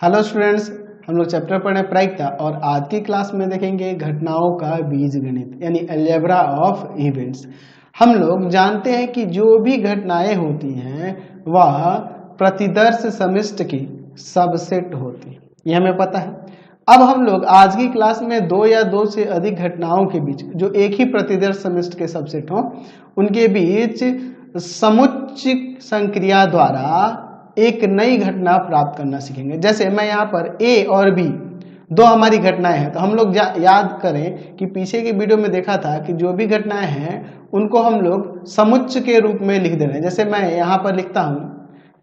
Hello students, हम लोग chapter पढ़े प्रायिकता और आज की क्लास में देखेंगे घटनाओं का बीजगणित यानी अलजेब्रा ऑफ इवेंट्स। हम लोग जानते हैं कि जो भी घटनाएं होती हैं वह प्रतिदर्श समिष्ट की सबसेट होती है, ये हमें पता है। अब हम लोग आज की क्लास में दो या दो से अधिक घटनाओं के बीच जो एक ही प्रतिदर्श समिष्ट के सबसेट हों उनके बीच समुच्चय संक्रिया द्वारा एक नई घटना प्राप्त करना सीखेंगे। जैसे मैं यहाँ पर ए और बी दो हमारी घटनाएं हैं, तो हम लोग याद करें कि पीछे के वीडियो में देखा था कि जो भी घटनाएं हैं उनको हम लोग समुच्चय के रूप में लिख दे रहे हैं। जैसे मैं यहाँ पर लिखता हूँ,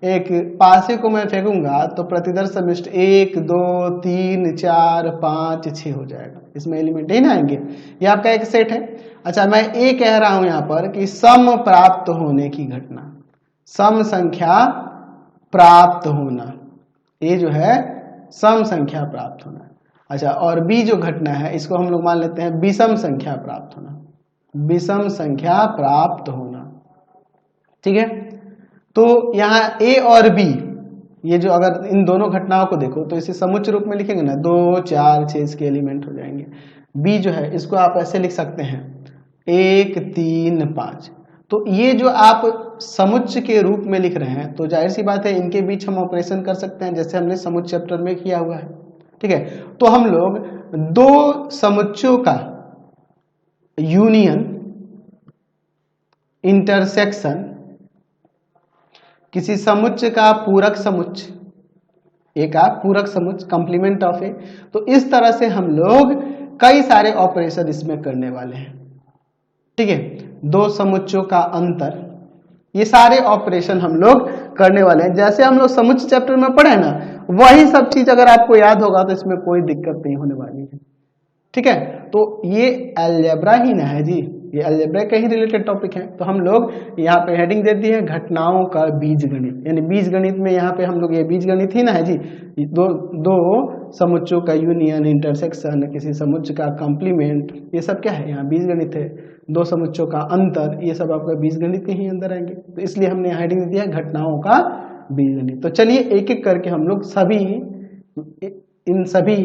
एक पासे को मैं फेंकूंगा तो प्रतिदर्श समिष्ट 1 2 3 4 5 6 हो जाएगा। इसमें एलिमेंट ही ना आएंगे, ये आपका एक सेट है। अच्छा, मैं ए कह रहा हूं यहाँ पर कि सम प्राप्त होने की घटना, सम संख्या प्राप्त होना, ये जो है सम संख्या प्राप्त होना। अच्छा, और बी जो घटना है इसको हम लोग मान लेते हैं विषम संख्या प्राप्त होना, विषम संख्या प्राप्त होना। ठीक है, तो यहाँ ए और बी ये जो अगर इन दोनों घटनाओं को देखो तो इसे समुच्चय रूप में लिखेंगे ना, 2 4 6 इसके एलिमेंट हो जाएंगे। बी जो है इसको आप ऐसे लिख सकते हैं 1 3 5। तो ये जो आप समुच्चय के रूप में लिख रहे हैं तो जाहिर सी बात है इनके बीच हम ऑपरेशन कर सकते हैं, जैसे हमने समुच्चय चैप्टर में किया हुआ है। ठीक है, तो हम लोग दो समुच्चयों का यूनियन, इंटरसेक्शन, किसी समुच्चय का पूरक समुच्चय, ए का पूरक समुच्चय, कंप्लीमेंट ऑफ ए, तो इस तरह से हम लोग कई सारे ऑपरेशन इसमें करने वाले हैं। ठीक है, दो समुच्चयों का अंतर, ये सारे ऑपरेशन हम लोग करने वाले हैं। जैसे हम लोग समुच्चय चैप्टर में पढ़े ना, वही सब चीज अगर आपको याद होगा तो इसमें कोई दिक्कत नहीं होने वाली है। ठीक है, तो ये अलजेब्रा ही ना है जी, ये अलजेब्रा के ही रिलेटेड टॉपिक है। तो हम लोग यहाँ पे हेडिंग दे दी है घटनाओं का बीजगणित, यानी बीजगणित में यहाँ पे हम लोग ये बीजगणित ही ना है जी, दो समुच्चयों का यूनियन, इंटरसेक्शन, किसी समुच्चय का कंप्लीमेंट, ये सब क्या है यहाँ बीजगणित है। दो समुच्चयों का अंतर, ये सब आपका बीजगणित के ही अंदर आएंगे, तो इसलिए हमने हेडिंग दिया है घटनाओं का बीजगणित। तो चलिए एक एक करके हम लोग इन सभी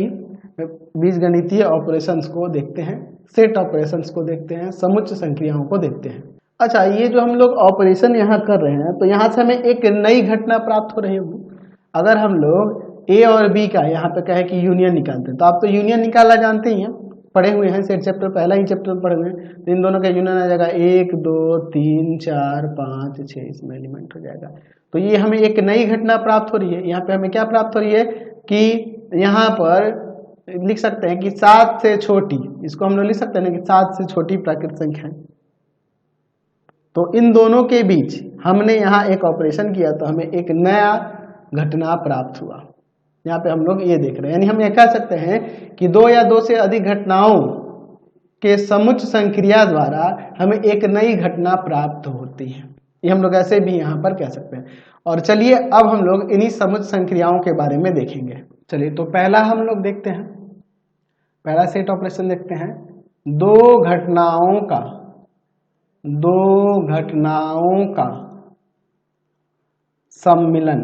बीजगणितीय ऑपरेशंस को देखते हैं, सेट ऑपरेशंस को देखते हैं, समुच्चय संक्रियाओं को देखते हैं। अच्छा, ये जो हम लोग ऑपरेशन यहाँ कर रहे हैं तो यहाँ से हमें एक नई घटना प्राप्त हो रही होगी। अगर हम लोग ए और बी का यहाँ पे कहे कि यूनियन निकालते हैं, तो आप तो यूनियन निकालना जानते ही हैं, पढ़े हुए हैं, सेट चैप्टर पहला ही चैप्टर पढ़े हुए हैं। तो इन दोनों का यूनियन आ जाएगा 1 2 3 4 5 6, इसमें एलिमेंट हो जाएगा। तो ये हमें एक नई घटना प्राप्त हो रही है। यहाँ पे हमें क्या प्राप्त हो रही है कि यहाँ पर लिख सकते हैं कि 7 से छोटी, इसको हम लोग लिख सकते हैं ना कि 7 से छोटी प्राकृत संख्या है। तो इन दोनों के बीच हमने यहाँ एक ऑपरेशन किया तो हमें एक नया घटना प्राप्त हुआ। यहाँ पे हम लोग ये देख रहे हैं, यानी हम ये कह सकते हैं कि दो या दो से अधिक घटनाओं के समुच्चय संक्रिया द्वारा हमें एक नई घटना प्राप्त होती है। ये हम लोग ऐसे भी यहाँ पर कह सकते हैं। और चलिए अब हम लोग इन्हीं समुच्चय संक्रियाओं के बारे में देखेंगे। चलिए, तो पहला हम लोग देखते हैं, पहला सेट ऑपरेशन देखते हैं, दो घटनाओं का सम्मिलन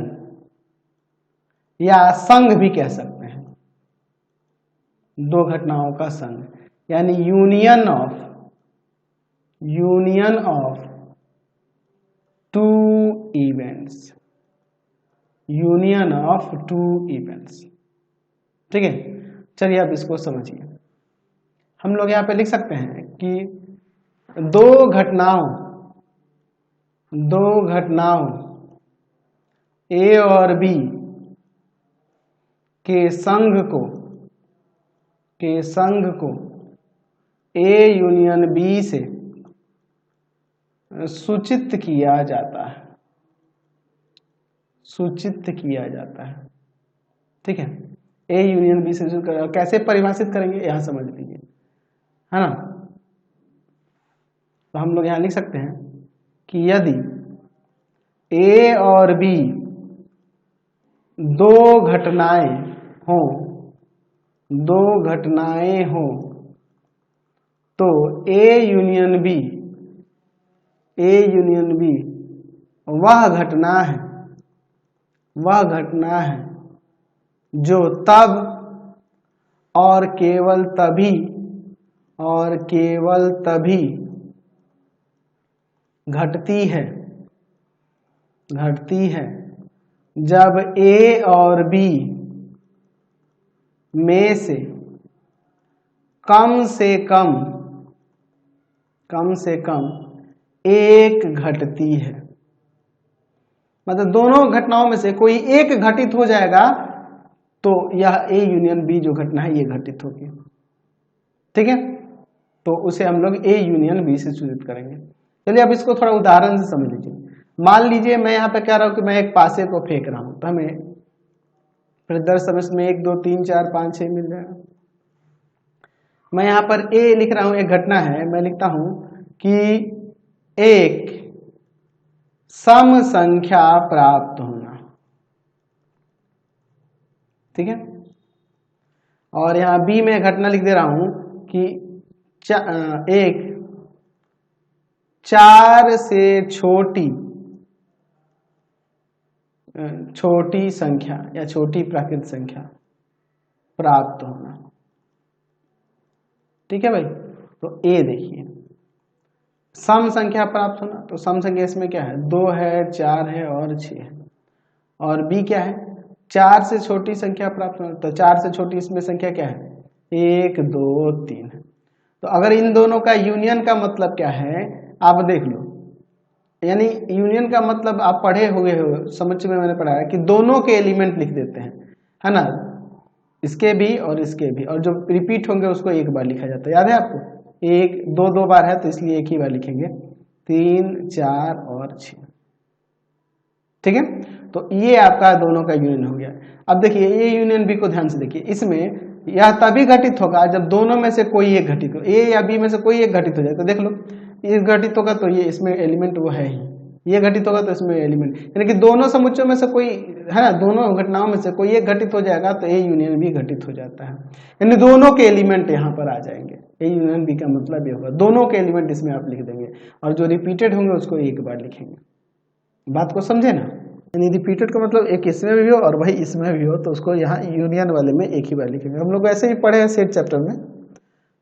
या संघ भी कह सकते हैं, दो घटनाओं का संघ, यानी union of two events, union of two events. ठीक है, चलिए अब इसको समझिए। हम लोग यहाँ पे लिख सकते हैं कि दो घटनाओं ए और बी के संघ को ए यूनियन बी से सूचित किया जाता है। ठीक है, ए यूनियन बी से कैसे परिभाषित करेंगे यहां समझ लीजिए, है ना। तो हम लोग यहां लिख सकते हैं कि यदि ए और बी दो घटनाएं हों तो ए यूनियन बी वह घटना है जो तब और केवल तभी घटती है जब A और B में से कम से कम एक घटती है। मतलब दोनों घटनाओं में से कोई एक घटित हो जाएगा तो यह A यूनियन B जो घटना है ये घटित होगी। ठीक है, तो उसे हम लोग A यूनियन B से सूचित करेंगे। चलिए अब इसको थोड़ा उदाहरण से समझ लीजिए। मान लीजिए मैं यहाँ पे कह रहा हूँ कि मैं एक पासे को फेंक रहा हूँ, तो हमें प्रदर्श समझ में 1 2 3 4 5 6 मिल जाएगा। मैं यहाँ पर A लिख रहा हूँ, एक घटना है, मैं लिखता हूँ कि एक सम संख्या प्राप्त होना। ठीक है, और यहाँ B में घटना लिख दे रहा हूँ कि एक 4 से छोटी संख्या या छोटी प्राकृत संख्या प्राप्त होना। ठीक है भाई, तो A देखिए सम संख्या प्राप्त होना, तो सम संख्या इसमें क्या है, 2 है, 4 है और 6 है। और B क्या है, 4 से छोटी संख्या प्राप्त होना, तो 4 से छोटी इसमें संख्या क्या है, 1 2 3 है। तो अगर इन दोनों का यूनियन का मतलब क्या है आप देख लो, यानी यूनियन का मतलब आप पढ़े हुए हो, समझ में मैंने पढ़ाया कि दोनों के एलिमेंट लिख देते हैं, है ना, इसके भी और इसके भी, और जो रिपीट होंगे उसको एक बार लिखा जाता है। याद है आपको, 1 2 बार है तो इसलिए एक ही बार लिखेंगे, 3 4 और 6। ठीक है, तो ये आपका दोनों का यूनियन हो गया। अब देखिए ये यूनियन बी को ध्यान से देखिए, इसमें यह तभी घटित होगा जब दोनों में से कोई एक घटित हो, ए या बी में से कोई एक घटित हो जाए। तो देख लो ये घटित होगा तो ये इसमें एलिमेंट वो है ही, ये घटित होगा तो इसमें एलिमेंट, यानी कि दोनों समुच्चयों में से कोई है ना, दोनों घटनाओं में से कोई एक घटित हो जाएगा तो ए यूनियन बी घटित हो जाता है, यानी दोनों के एलिमेंट यहाँ पर आ जाएंगे। ए यूनियन बी का मतलब ये होगा दोनों के एलिमेंट इसमें आप लिख देंगे, और जो रिपीटेड होंगे उसको एक बार लिखेंगे। बात को समझे ना, यानी रिपीटेड का मतलब एक इसमें भी हो और वही इसमें भी हो, तो उसको यहाँ यूनियन वाले में एक ही बार लिखेंगे। हम लोग ऐसे ही पढ़े हैं सेट चैप्टर में।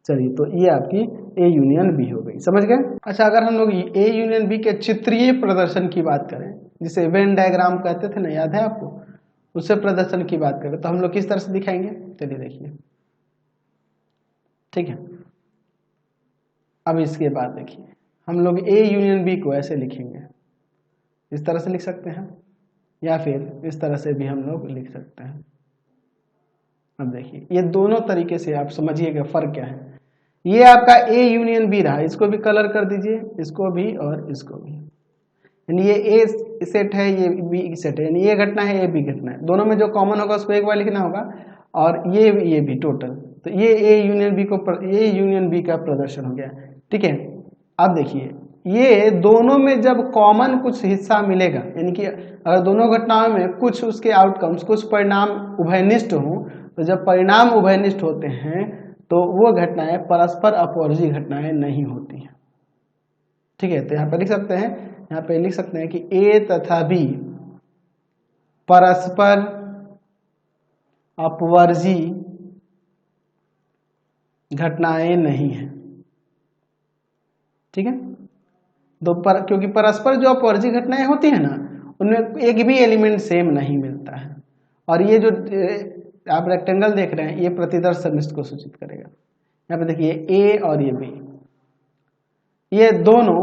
चलिए, तो ये आपकी ए यूनियन बी हो गई, समझ गए। अच्छा, अगर हम लोग ए यूनियन बी के चित्रीय प्रदर्शन की बात करें, जिसे वेन डायग्राम कहते थे ना, याद है आपको, उससे प्रदर्शन की बात करें तो हम लोग किस तरह से दिखाएंगे, चलिए देखिए। ठीक है, अब इसके बाद देखिए हम लोग ए यूनियन बी को ऐसे लिखेंगे, इस तरह से लिख सकते हैं, या फिर इस तरह से भी हम लोग लिख सकते हैं। अब देखिए ये दोनों तरीके से आप समझिएगा फर्क क्या है। ये आपका ए यूनियन बी रहा, इसको भी कलर कर दीजिए, इसको भी और इसको भी, यानी ये ए सेट है, ये बी सेट है, यानी ये घटना है, ये बी घटना है। दोनों में जो कॉमन होगा उसको एक बार लिखना होगा, और ये भी टोटल, तो ये ए यूनियन बी को ये यूनियन बी का प्रदर्शन हो गया। ठीक है, अब देखिए ये दोनों में जब कॉमन कुछ हिस्सा मिलेगा, यानी कि अगर दोनों घटनाओं में कुछ उसके आउटकम्स, कुछ परिणाम उभयनिष्ठ हो, तो जब परिणाम उभयनिष्ठ होते हैं तो वो घटनाएं परस्पर अपवर्जी घटनाएं नहीं होती हैं। ठीक है, तो यहाँ पे लिख सकते हैं, यहाँ पे लिख सकते हैं कि ए तथा बी परस्पर अपवर्जी घटनाएं नहीं है। ठीक है, तो क्योंकि परस्पर जो अपवर्जी घटनाएं होती है ना, उनमें एक भी एलिमेंट सेम नहीं मिलता है। और ये जो आप रेक्टेंगल देख रहे हैं, ये प्रतिदर्श समिष्ट को सूचित करेगा। यहाँ पे देखिए ए और ये बी, ये दोनों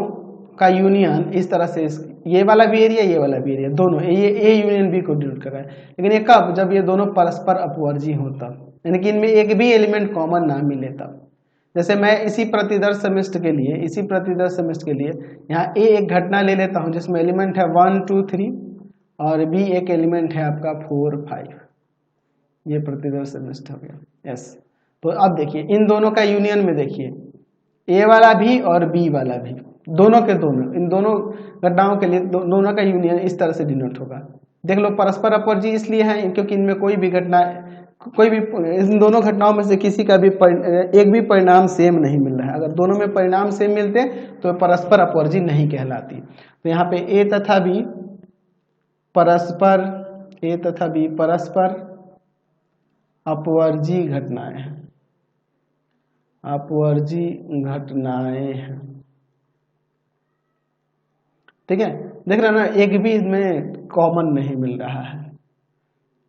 का यूनियन इस तरह से, ये वाला भी एरिया, ये वाला भी एरिया, दोनों ये ए यूनियन बी को डिनोट कर रहा है। लेकिन ये कब, जब ये दोनों परस्पर अपवर्जी हो तब, यानी कि इनमें एक भी एलिमेंट कॉमन ना मिले तब। जैसे मैं इसी प्रतिदर्श समिष्ट के लिए यहाँ ए एक घटना ले लेता हूँ जिसमें एलिमेंट है 1 2 3, और बी एक एलिमेंट है आपका 4 5, ये प्रतिदर्श समिष्ट हो गया। यस, तो अब देखिए इन दोनों का यूनियन में देखिए ए वाला भी और बी वाला भी, दोनों के दोनों, इन दोनों घटनाओं के लिए दोनों का यूनियन इस तरह से डिनोट होगा। देख लो परस्पर अपवर्जी इसलिए है क्योंकि इनमें कोई भी घटना, कोई भी इन दोनों घटनाओं में से किसी का भी एक भी परिणाम सेम नहीं मिल रहा है। अगर दोनों में परिणाम सेम मिलते तो परस्पर अपवर्जी नहीं कहलाती। तो यहाँ पे ए तथा बी परस्पर अपवर्जी घटनाएं हैं, अपवर्जी घटनाएं हैं। ठीक है, देख रहे ना, एक भी इसमें कॉमन नहीं मिल रहा है,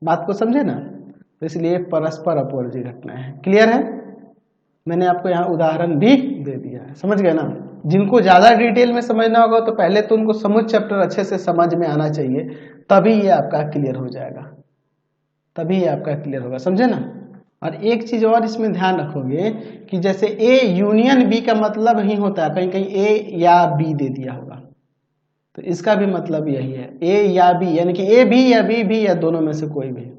बात को समझे ना। तो इसलिए परस्पर अपवर्जी घटनाएं हैं। क्लियर है? मैंने आपको यहाँ उदाहरण भी दे दिया है, समझ गए ना। जिनको ज्यादा डिटेल में समझना होगा तो पहले तो उनको समुच्चय चैप्टर अच्छे से समझ में आना चाहिए, तभी ये आपका क्लियर हो जाएगा, तभी ये आपका क्लियर होगा, समझे ना। और एक चीज और इसमें ध्यान रखोगे कि जैसे ए यूनियन बी का मतलब ही होता है, कहीं कहीं ए या बी दे दिया होगा, तो इसका भी मतलब यही है, ए या बी, यानी कि ए भी या बी भी या दोनों में से कोई भी।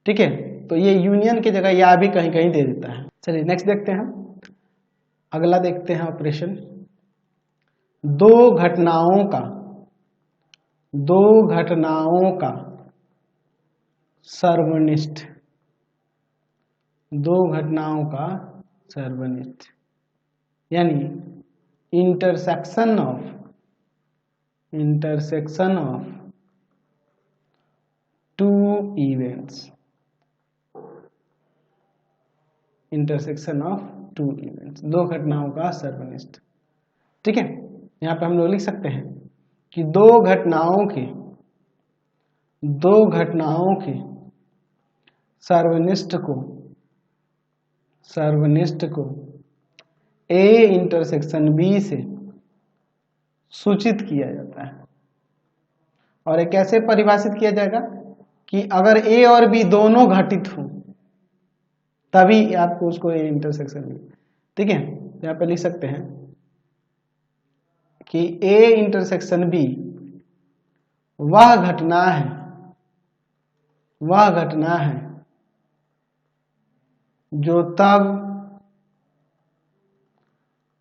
ठीक है, तो ये यूनियन की जगह या भी कहीं कहीं दे देता है। चलिए नेक्स्ट देखते हैं, अगला देखते हैं ऑपरेशन। दो घटनाओं का सर्वनिष्ठ, दो घटनाओं का सर्वनिष्ठ, यानी intersection of two events, intersection of two events, दो घटनाओं का सर्वनिष्ठ। ठीक है, यहां पे हम लोग लिख सकते हैं कि दो घटनाओं के सर्वनिष्ठ को ए इंटरसेक्शन बी से सूचित किया जाता है। और ये कैसे परिभाषित किया जाएगा कि अगर ए और बी दोनों घटित हो तभी आपको उसको ए इंटरसेक्शन बी। ठीक है, यहाँ पे लिख सकते हैं कि ए इंटरसेक्शन बी वह घटना है जो तब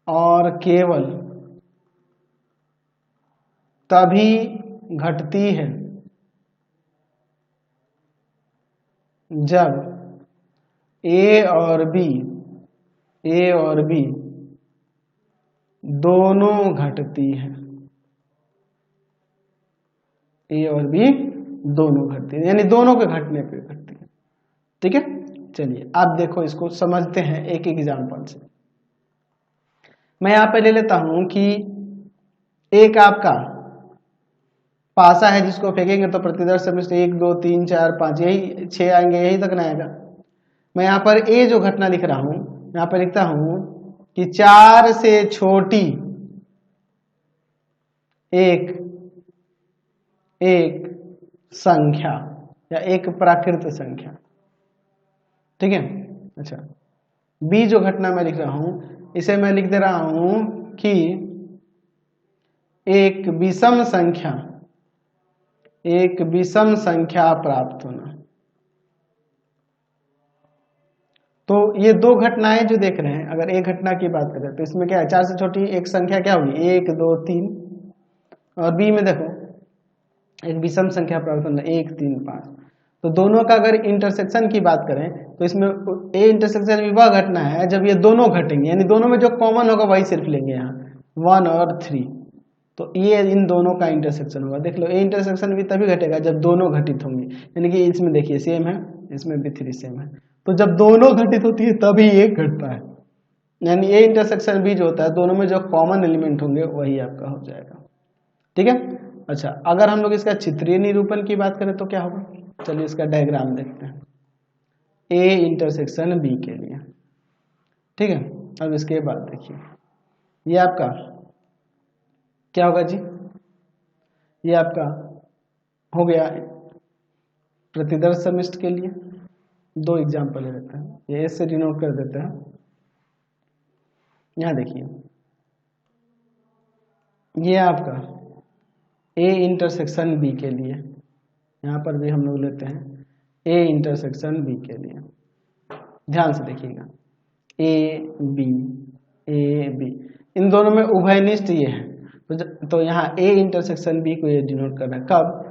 और केवल तभी घटती है जब ए और बी दोनों घटती है, ए और बी दोनों घटती है, यानी दोनों के घटने पे घटती है। ठीक है, चलिए आप देखो, इसको समझते हैं एक एग्जांपल से। मैं यहां पे ले लेता हूं कि एक आपका पासा है जिसको फेंकेंगे तो प्रतिदर्श समष्टि 1 2 3 4 5 यही 6 आएंगे, यही तक ना आएगा। मैं यहाँ पर ए जो घटना लिख रहा हूं, यहाँ पर लिखता हूं कि 4 से छोटी एक संख्या या एक प्राकृत संख्या। ठीक है, अच्छा बी जो घटना मैं लिख रहा हूं इसे मैं लिख दे रहा हूं कि एक विषम संख्या प्राप्त होना। तो ये दो घटनाएं जो देख रहे हैं, अगर एक घटना की बात करें तो इसमें क्या है, 4 से छोटी एक संख्या क्या होगी, 1 2 3, और बी में देखो एक विषम संख्या प्राप्त होना 1 3 5। तो दोनों का अगर इंटरसेक्शन की बात करें तो इसमें ए इंटरसेक्शन भी वह घटना है जब ये दोनों घटेंगे, यानी दोनों में जो कॉमन होगा वही सिर्फ लेंगे, यहाँ 1 और 3। तो ये इन दोनों का इंटरसेक्शन होगा। देख लो, ए इंटरसेक्शन भी तभी घटेगा जब दोनों घटित होंगे, यानी कि इसमें देखिए सेम है, इसमें भी 3 सेम है, तो जब दोनों घटित होती है तभी एक घटता है। यानी ए इंटरसेक्शन बी जो होता है दोनों में जो कॉमन एलिमेंट होंगे वही आपका हो जाएगा। ठीक है, अच्छा अगर हम लोग इसका चित्रीय निरूपण की बात करें तो क्या होगा, चलिए इसका डायग्राम देखते हैं ए इंटरसेक्शन बी के लिए। ठीक है, अब इसके बाद देखिए ये आपका क्या होगा जी, ये आपका हो गया प्रतिदर्श समष्टि के लिए। दो एग्जाम्पल ले लेते हैं, ये एस से डिनोट कर देते हैं। यहां देखिए ये आपका ए इंटरसेक्शन बी के लिए, यहां पर भी हम लोग लेते हैं ए इंटरसेक्शन बी के लिए। ध्यान से देखिएगा ए बी इन दोनों में उभयनिष्ठ ये है, तो यहाँ ए इंटरसेक्शन बी को ये डिनोट करना है कब,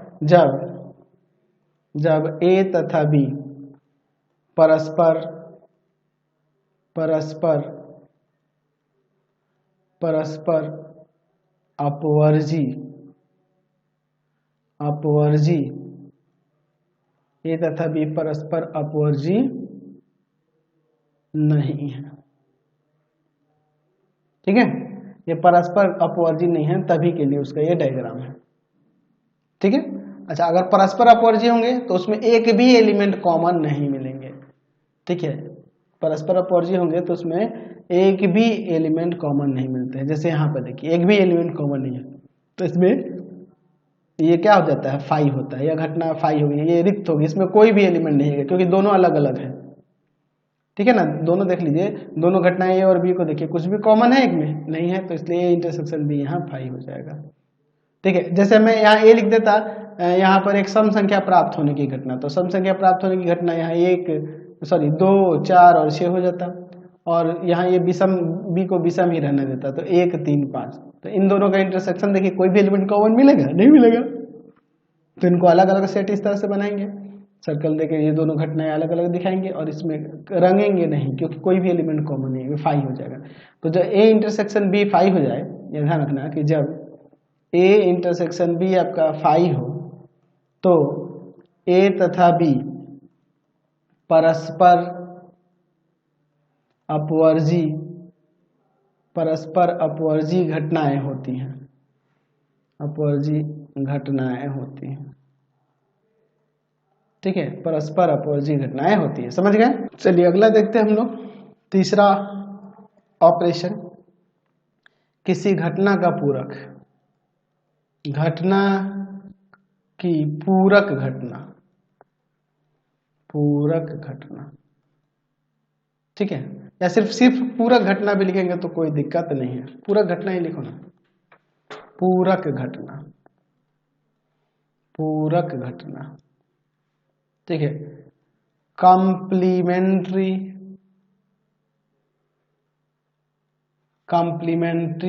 जब ए तथा बी परस्पर अपवर्जी ए तथा बी परस्पर अपवर्जी नहीं है। ठीक है, ये परस्पर अपवर्जी नहीं है, तभी के लिए उसका ये डायग्राम है। ठीक है, अच्छा, अगर परस्पर अपवर्जी होंगे तो उसमें एक भी एलिमेंट कॉमन नहीं मिलेंगे। ठीक है, परस्पर अपवर्जी होंगे तो उसमें एक भी एलिमेंट कॉमन नहीं मिलते हैं। जैसे यहाँ पर देखिए एक भी एलिमेंट कॉमन नहीं है, तो इसमें ये क्या हो जाता है, फाई होता है। यह घटना फाई होगी, ये रिक्त होगी, इसमें कोई भी एलिमेंट नहीं है क्योंकि दोनों अलग अलग है। ठीक है ना, दोनों देख लीजिए, दोनों घटनाएं ए और बी को देखिए, कुछ भी कॉमन है एक में नहीं है, तो इसलिए ए इंटरसेक्शन बी यहाँ फाई हो जाएगा। ठीक है, जैसे मैं यहाँ ए लिख देता, यहाँ पर एक सम संख्या प्राप्त होने की घटना, तो सम संख्या प्राप्त होने की घटना यहाँ 2, 4 और 6 हो जाता, और यहाँ ये विषम बी को विषम ही रहने देता, तो 1, 3, 5। तो इन दोनों का इंटरसेक्शन देखिए, कोई भी एलिमेंट कॉमन मिलेगा नहीं मिलेगा, तो इनको अलग अलग सेट इस तरह से बनाएंगे, सर्कल देके ये दोनों घटनाएं अलग अलग दिखाएंगे और इसमें रंगेंगे नहीं क्योंकि कोई भी एलिमेंट कॉमन नहीं है, फाई हो जाएगा। तो जब ए इंटरसेक्शन बी फाई हो जाए, ये ध्यान रखना कि जब ए इंटरसेक्शन बी आपका फाई हो तो ए तथा बी परस्पर अपवर्जी घटनाएं होती हैं, अपवर्जी घटनाएं होती हैं। ठीक है, परस्पर अपवर्जी घटनाएं होती है, समझ गए। चलिए अगला देखते हैं हम लोग, तीसरा ऑपरेशन, किसी घटना का पूरक, घटना की पूरक घटना, पूरक घटना। ठीक है, या सिर्फ पूरक घटना भी लिखेंगे तो कोई दिक्कत नहीं है, पूरक घटना ही लिखो ना, पूरक घटना, पूरक घटना। ठीक है, कॉम्प्लीमेंट्री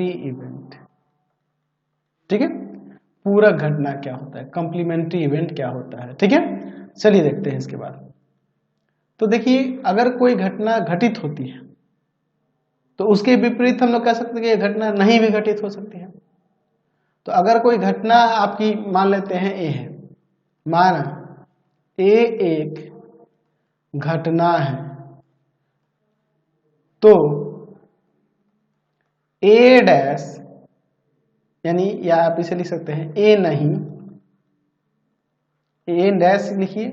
इवेंट। ठीक है, पूरक घटना क्या होता है, कॉम्प्लीमेंट्री इवेंट क्या होता है। ठीक है, चलिए देखते हैं इसके बाद। तो देखिए, अगर कोई घटना घटित होती है तो उसके विपरीत हम लोग कह सकते हैं कि यह घटना नहीं भी घटित हो सकती है। तो अगर कोई घटना आपकी मान लेते हैं ए है, माना ए एक घटना है, तो ए डैश, यानी या आप इसे लिख सकते हैं ए नहीं, ए डैश लिखिए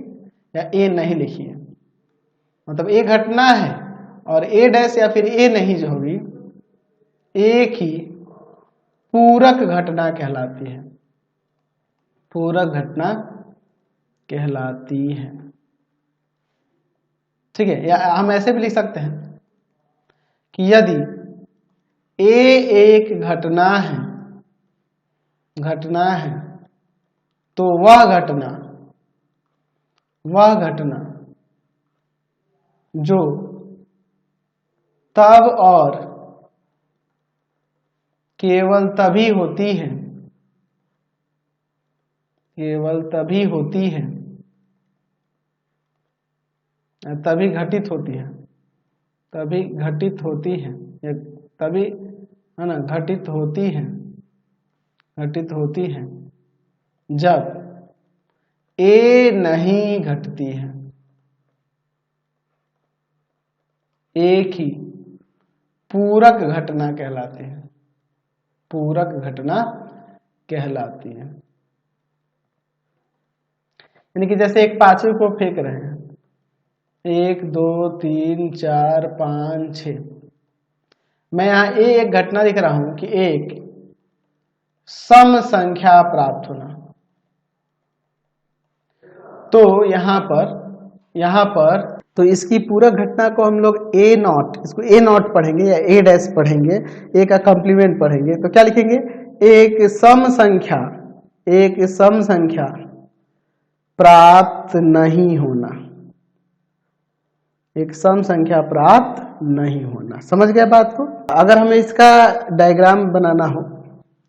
या ए नहीं लिखिए, मतलब ए घटना है और ए डैश या फिर ए नहीं जो होगी, एक ही पूरक घटना कहलाती है, पूरक घटना कहलाती है। ठीक है, या हम ऐसे भी लिख सकते हैं कि यदि ए एक घटना है तो वह घटना जो तब और केवल तभी होती है, तभी घटित होती है, या तभी है ना घटित होती है जब ए नहीं घटती है, एक ही पूरक घटना कहलाती है, पूरक घटना कहलाती है। यानी कि जैसे एक पांचवे को फेंक रहे हैं, 1, 2, 3, 4, 5, 6, मैं यहाँ एक घटना लिख रहा हूं कि एक सम संख्या प्राप्त होना। तो यहाँ पर तो इसकी पूरक घटना को हम लोग ए नॉट, इसको ए नॉट पढ़ेंगे या ए डैश पढ़ेंगे, ए का कॉम्प्लीमेंट पढ़ेंगे, तो क्या लिखेंगे, एक सम संख्या प्राप्त नहीं होना, एक सम संख्या प्राप्त नहीं होना। समझ गए बात को। अगर हमें इसका डायग्राम बनाना हो,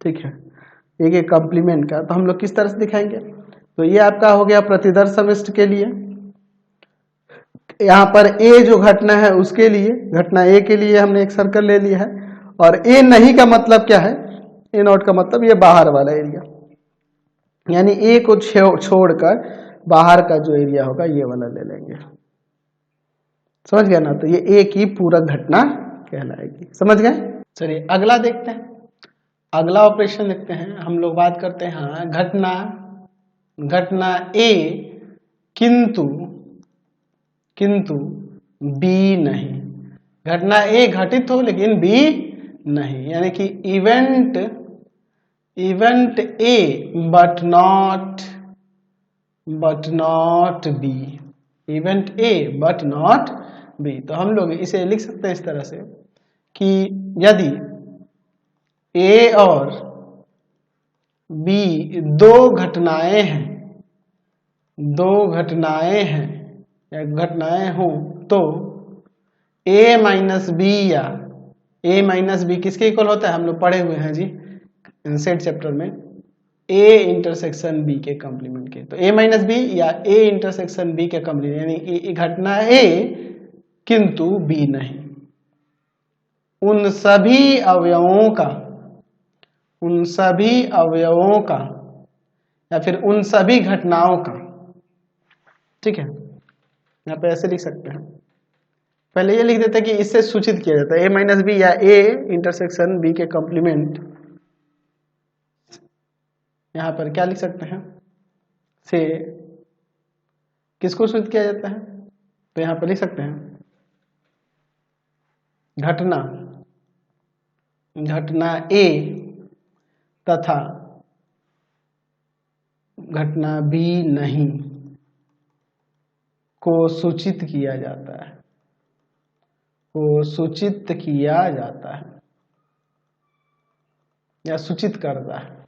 ठीक है, एक कॉम्प्लीमेंट का, तो हम लोग किस तरह से दिखाएंगे। तो ये आपका हो गया प्रतिदर्श समष्टि के लिए, यहाँ पर ए जो घटना है उसके लिए, घटना ए के लिए हमने एक सर्कल ले लिया है, और ए नहीं का मतलब क्या है, ए नॉट का मतलब ये बाहर वाला एरिया, यानी ए को छोड़कर बाहर का जो एरिया होगा ये वाला ले लेंगे। समझ गया ना? तो ये ए की पूरक घटना कहलाएगी। समझ गए? चलिए अगला देखते हैं, अगला ऑपरेशन देखते हैं। हम लोग बात करते हैं हाँ घटना ए किंतु बी नहीं। घटना ए घटित हो लेकिन बी नहीं, यानी कि event A but not be, event A but not be. तो हम लोग इसे लिख सकते हैं इस तरह से कि यदि ए और बी दो घटनाएं हैं या घटनाएं हो तो ए माइनस बी या ए माइनस बी किसके इक्वल होता है? हम लोग पढ़े हुए हैं जी सेट चैप्टर में, ए इंटरसेक्शन बी के कॉम्प्लीमेंट के। तो ए माइनस बी या ए इंटरसेक्शन बी के कॉम्प्लीमेंट, यानी घटना ए किंतु बी नहीं। उन सभी अवयवों का या फिर उन सभी घटनाओं का, ठीक है, यहाँ पे ऐसे लिख सकते हैं। पहले ये लिख देते हैं कि इससे सूचित किया जाता है ए माइनस बी या ए इंटरसेक्शन बी के कॉम्प्लीमेंट। यहाँ पर क्या लिख सकते हैं? से किसको सूचित किया जाता है? तो यहाँ पर लिख सकते हैं घटना ए तथा घटना बी नहीं को सूचित किया जाता है, या सूचित करता है।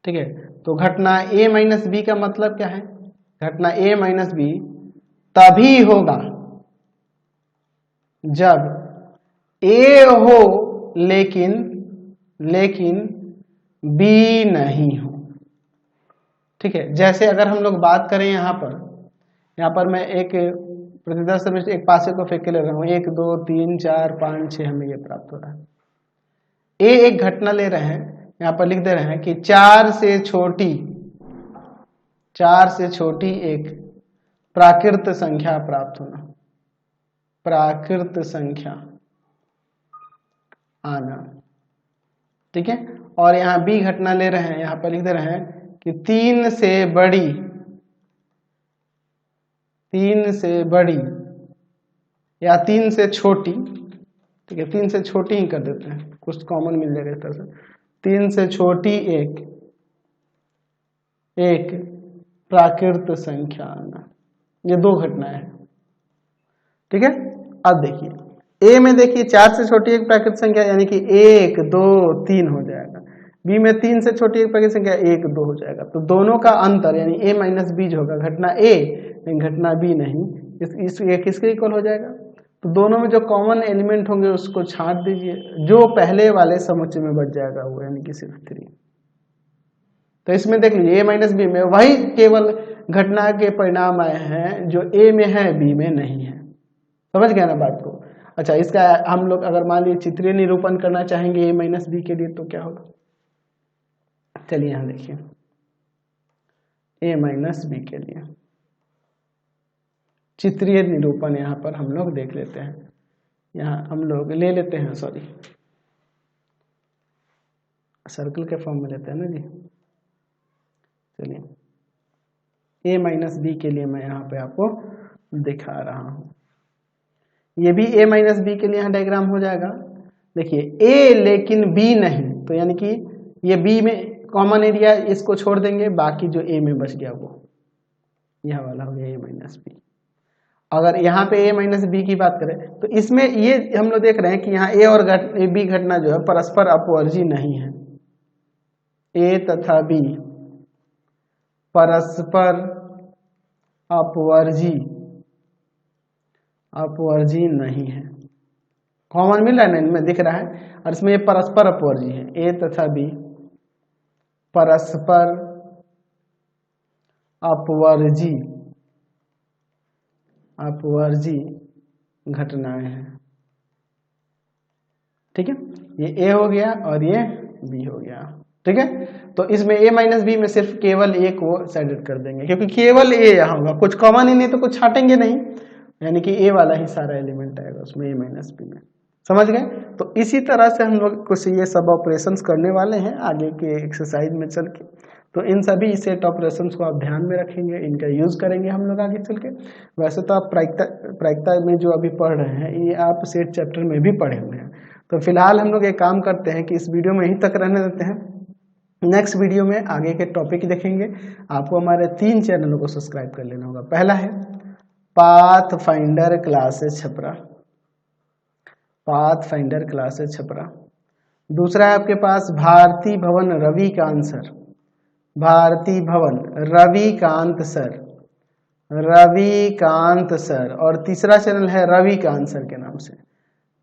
ठीक है, तो घटना ए माइनस बी का मतलब क्या है? घटना ए माइनस बी तभी होगा जब ए हो लेकिन बी नहीं हो। ठीक है, जैसे अगर हम लोग बात करें यहाँ पर मैं एक प्रतिदर्श में एक पासे को फेंक के ले रहा हूँ, 1 2 3 4 5 6 हमें ये प्राप्त हो रहा है। ए एक घटना ले रहे हैं, यहाँ पर लिख दे रहे हैं कि 4 से छोटी एक प्राकृत संख्या प्राप्त होना, प्राकृत संख्या आना। ठीक है, और यहाँ बी घटना ले रहे हैं, यहाँ पर लिख दे रहे हैं कि 3 से बड़ी या 3 से छोटी। ठीक है, 3 से छोटी ही कर देते हैं, कुछ कॉमन मिल जाएगा इस तरह से। 3 से छोटी एक प्राकृत संख्या आना, ये 2 घटनाएं हैं। ठीक है, अब देखिए ए में देखिए 4 से छोटी एक प्राकृत संख्या यानी कि 1 2 3 हो जाएगा। बी में 3 से छोटी एक प्राकृत संख्या 1 2 हो जाएगा। तो दोनों का अंतर यानी ए माइनस बी जो होगा घटना ए लेकिन घटना बी नहीं, ये किसके इक्वल हो जाएगा? तो दोनों में जो कॉमन एलिमेंट होंगे उसको छांट दीजिए, जो पहले वाले समुच्चय में बच जाएगा वो यानी कि सिर्फ 3। तो इसमें देख लीजिए ए माइनस बी में वही केवल घटना के परिणाम आए हैं जो ए में है बी में नहीं है। समझ गया ना बात को? अच्छा, इसका हम लोग अगर मान लीजिए चित्रीय निरूपण करना चाहेंगे ए माइनस बी के लिए तो क्या होगा? चलिए यहां देखिए ए माइनस बी के लिए चित्रीय निरूपण यहाँ पर हम लोग देख लेते हैं। यहाँ हम लोग ले लेते हैं, सॉरी सर्कल के फॉर्म में लेते हैं ना जी। चलिए ए माइनस बी के लिए मैं यहाँ पे आपको दिखा रहा हूँ। ये भी ए माइनस बी के लिए यहाँ डायग्राम हो जाएगा। देखिए ए लेकिन बी नहीं, तो यानी कि ये बी में कॉमन एरिया इसको छोड़ देंगे, बाकी जो ए में बच गया वो यह वाला हो गया ए माइनस बी। अगर यहाँ पे ए माइनस बी की बात करें तो इसमें ये हम लोग देख रहे हैं कि यहाँ ए और बी घटना जो है परस्पर अपवर्जी नहीं है। ए तथा बी परस्पर अपवर्जी नहीं है। कॉमन मिल रहा है ना, इनमें दिख रहा है, और इसमें ये परस्पर अपवर्जी है। ए तथा बी परस्पर अपवर्जी घटनाएं हैं। ठीक है, ये ए हो गया और ये बी हो गया। ठीक है, तो इसमें a माइनस बी में सिर्फ केवल a को सेलेक्ट कर देंगे, क्योंकि केवल a यहाँ होगा, कुछ कॉमन ही नहीं तो कुछ छाटेंगे नहीं, यानी कि a वाला ही सारा एलिमेंट आएगा उसमें a माइनस बी में। समझ गए? तो इसी तरह से हम लोग कुछ ये सब ऑपरेशंस करने वाले हैं आगे के एक्सरसाइज में चल के। तो इन सभी सेट ऑपरेशंस को आप ध्यान में रखेंगे, इनका यूज करेंगे हम लोग आगे चल के। वैसे तो आप प्रायिकता में जो अभी पढ़ रहे हैं ये आप सेट चैप्टर में भी पढ़े हुए हैं। तो फिलहाल हम लोग एक काम करते हैं कि इस वीडियो में यहीं तक रहने देते हैं। नेक्स्ट वीडियो में आगे के टॉपिक देखेंगे। आपको हमारे 3 चैनलों को सब्सक्राइब कर लेना होगा। पहला है path finder classes Chhapra, path finder classes Chhapra. दूसरा है आपके पास भारती भवन रविकांत सर, भारती भवन रविकांत सर, रविकांत सर। और तीसरा चैनल है रविकांत सर के नाम से।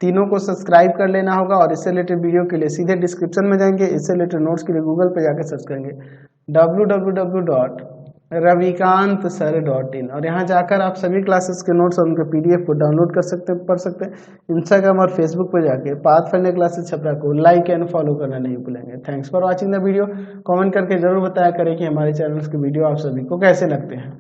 तीनों को सब्सक्राइब कर लेना होगा। और इससे रिलेटेड वीडियो के लिए सीधे डिस्क्रिप्शन में जाएंगे, इससे रिलेटेड नोट्स के लिए गूगल पे जाकर सर्च करेंगे www.ravikantsir.in और यहाँ जाकर आप सभी क्लासेस के नोट्स और उनके PDF को डाउनलोड कर सकते हैं, पढ़ सकते हैं। इंस्टाग्राम और फेसबुक पर जाके पाथ फाइंडर क्लासेस छपरा को लाइक एंड फॉलो करना नहीं भूलेंगे। Thanks for watching the video. Comment करके जरूर बताया करें कि हमारे चैनल के वीडियो आप सभी को कैसे लगते हैं।